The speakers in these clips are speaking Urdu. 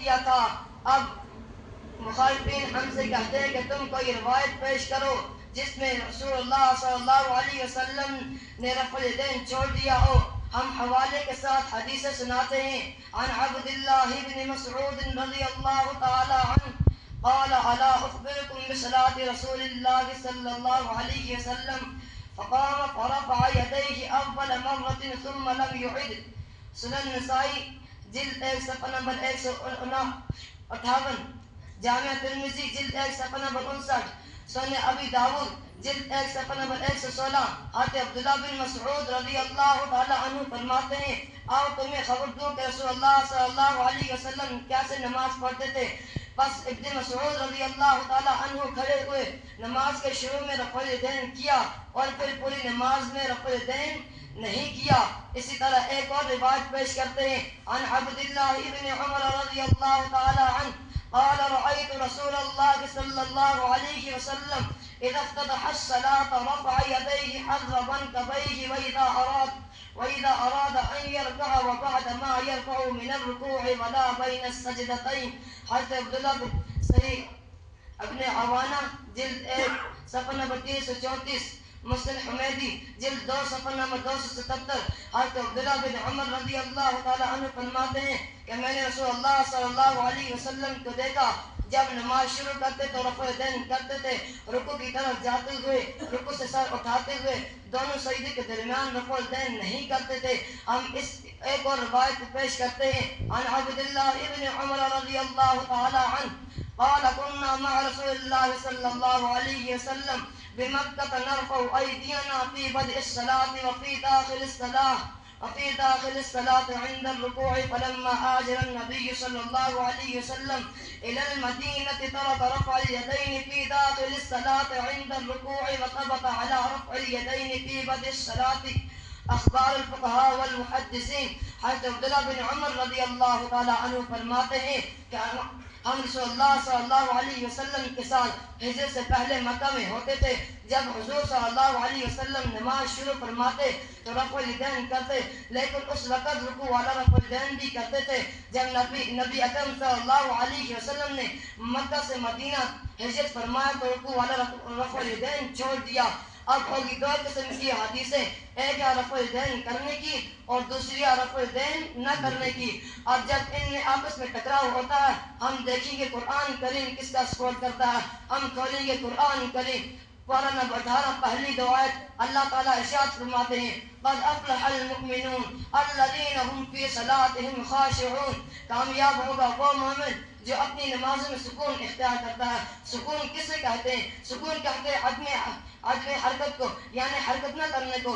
دیا تھا۔ اب مخالفین ہم سے کہتے ہیں کہ تم کوئی روایت پیش کرو جس میں رسول اللہ صلی اللہ علیہ وسلم نے رفع الیدین چھوڑ دیا ہو۔ ہم حوالے کے ساتھ حدیثیں سناتے ہیں۔ عن عبد اللہ بن مسعود رضی اللہ تعالی عنہ قال الا اخبركم بصلاة رسول الله صلى الله عليه وسلم فقام فرفع يديه اول مرة ثم لم يعد۔ سنن نسائی جلد 1 صفحہ نمبر 158، جامع ترمذی جلد 1 صفحہ نمبر 59، سنن ابی داؤد جلد 1 صفحہ نمبر 116۔ حضرت عبداللہ بن مسعود رضی اللہ تعالی عنہ فرماتے ہیں آؤ تمہیں خبر دوں کہ رسول اللہ صلی اللہ علیہ وسلم کیسے نماز پڑھتے تھے۔ بس ابن مسعود رضی اللہ تعالی عنہ کھڑے ہوئے نماز کے شروع میں رفع الیدین کیا اور پھر پوری نماز میں رفع الیدین نہیں کیا۔ اسی طرح ایک اور روایت پیش کرتے ہیں عن عبد اللہ بن عمر رضی اللہ تعالی عنہ قال رأيت رسول الله صلى الله عليه وسلم إذا افتتح الصلاة رفع يديه حذو منكبيه وإذا أراد أن يركع وبعد ما يرفع من الركوع ولا بين السجدتين۔ حضرت عبداللہ بن صحیح ابن عوانہ جلد 1 صفحہ نمبر 334، مسند حمیدی جلد 2 صفحہ نمبر 277۔ حضرت عبداللہ بن عمر رضی اللہ تعالی عنہ فرماتے ہیں کہ میں نے رسول اللہ صلی اللہ علیہ وسلم کو دیکھا جب نماز شروع کرتے تو رفع الیدین کرتے تھے، رکوع کی طرف جاتے ہوئے رکوع سے سر اٹھاتے ہوئے دونوں سجدے کے درمیان رفع الیدین نہیں کرتے تھے۔ ہم اس ایک اور روایت پیش کرتے ہیں عن عبد اللہ ابن عمر رضی اللہ تعالی عنہ قال كنا مع رسول الله صلى الله عليه وسلم بمكة نرفع أيدينا في بدء الصلاة وفي داخل الصلاة عند الركوع فلما هاجر النبي صلى الله عليه وسلم إلى المدينة ترك رفع اليدين في داخل الصلاة عند الركوع وثبت على رفع اليدين في بدء الصلاة۔ اخبار الفقہاء والمحدثین۔ حضرت عبداللہ بن عمر رضی اللہ تعالی عنہ فرماتے ہیں کہ ہم رسول اللہ صلی اللہ علیہ وسلم کے ساتھ ہجرت سے پہلے مکہ میں ہوتے تھے۔ جب حضور صلی اللہ علیہ وسلم نماز شروع فرماتے تو رفع الیدین کرتے، لیکن اس وقت رکوع والا رفع الیدین بھی کرتے تھے۔ جب نبی اکرم صلی اللہ علیہ وسلم نے مکہ سے مدینہ ہجرت فرمایا تو رکوع والا رفع الیدین چھوڑ دیا۔ اب ہوگی دو قسم کی حدیثیں، ایک ہے رفع الیدین کرنے کی اور دوسری ہے رفع الیدین نہ کرنے کی۔ اب جب ان میں آپس میں ٹکراؤ ہوتا ہے ہم دیکھیں گے قرآن کریم کس کا سپورٹ کرتا ہے۔ ہم کھولیں گے قرآن کریم پارہ نمبر 18 پہلی دو آیت، اللہ تعالیٰ ارشاد فرماتے ہیں قد افلح المؤمنون الذین هم فی صلاتهم خاشعون۔ کامیاب ہوگا وہ مومن جو اپنی نمازوں میں سکون اختیار کرتا ہے۔ سکون کسے کہتے ہیں؟ سکون کہتے ہیں عدم حرکت کو، یعنی حرکت نہ کرنے کو،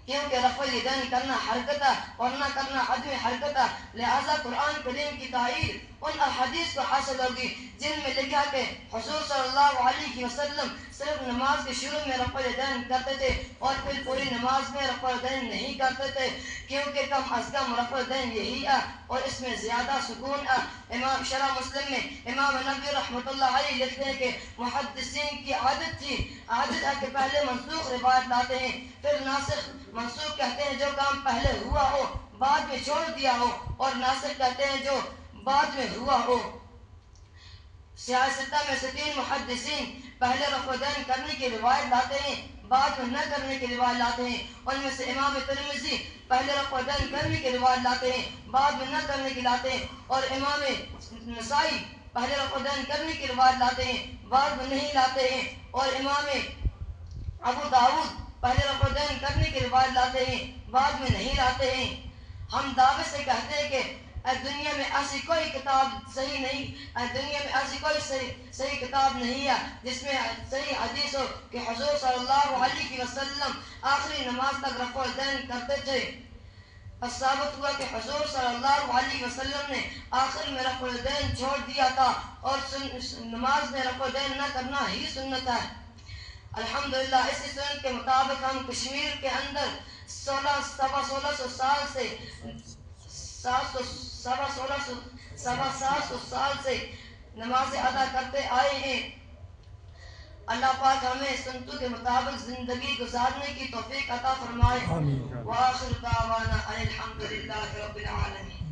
کیونکہ رفع الیدین کرنا حرکت ہے اور نہ کرنا عدم حرکت ہے۔ لہذا قرآن کریم کی تائید ان احادیث کو حاصل ہوگی جن میں لکھا کہ حضور صلی اللہ علیہ وسلم صرف نماز کے شروع میں رفع الیدین کرتے تھے اور پھر پوری نماز میں رفع الیدین نہیں کرتے تھے، کیونکہ کم از کم رفع الیدین یہی ہے اور اس میں زیادہ سکون ہے۔ امام شرح مسلم میں امام نبوی رحمۃ اللہ علیہ لکھتے ہیں کہ محدثین کی عادت ہے کہ پہلے منسوخ روایت لاتے ہیں، پھر ناسخ۔ منسوخ کہتے ہیں جو کام پہلے ہوا ہو بعد میں چھوڑ دیا ہو، اور ناسخ کہتے ہیں جو بعد میں ہوا ہو۔ سیاستہ میں سے 3 محدثین پہلے رفع الیدین کرنے کی روایت لاتے ہیں بعد میں نہ کرنے کی روایت لاتے ہیں۔ ان میں سے امام ترمذی پہلے رفع الیدین کرنے کی روایت لاتے ہیں بعد میں نہ کرنے کی لاتے ہیں، اور امام نسائی پہلے رفع الیدین کرنے کی روایت لاتے ہیں بعد میں نہیں لاتے ہیں، اور امام ابو داؤد پہلے رفع الیدین کرنے کی روایت لاتے ہیں بعد میں نہیں لاتے ہیں۔ ہم دعوے سے کہتے ہیں کہ دنیا میں ایسی کوئی کتاب صحیح نہیں، دنیا میں ایسی کوئی صحیح کتاب نہیں ہے جس میں صحیح حدیث ہو کہ حضور صلی اللہ علیہ وسلم آخری نماز تک رفع الیدین کرتے تھے۔ بس ثابت ہوا کہ حضور صلی اللہ علیہ وسلم نے آخر میں رفع الیدین چھوڑ دیا تھا اور نماز میں رفع الیدین نہ کرنا ہی سنت ہے۔ الحمدللہ اسی سنت کے مطابق ہم کشمیر کے اندر 1600 سال سے 700 سال سے نمازیں ادا کرتے آئے ہیں۔ اللہ پاک ہمیں سنتوں کے مطابق زندگی گزارنے کی توفیق عطا فرمائے۔ وآخر دعوانا ان الحمدللہ رب العالمین۔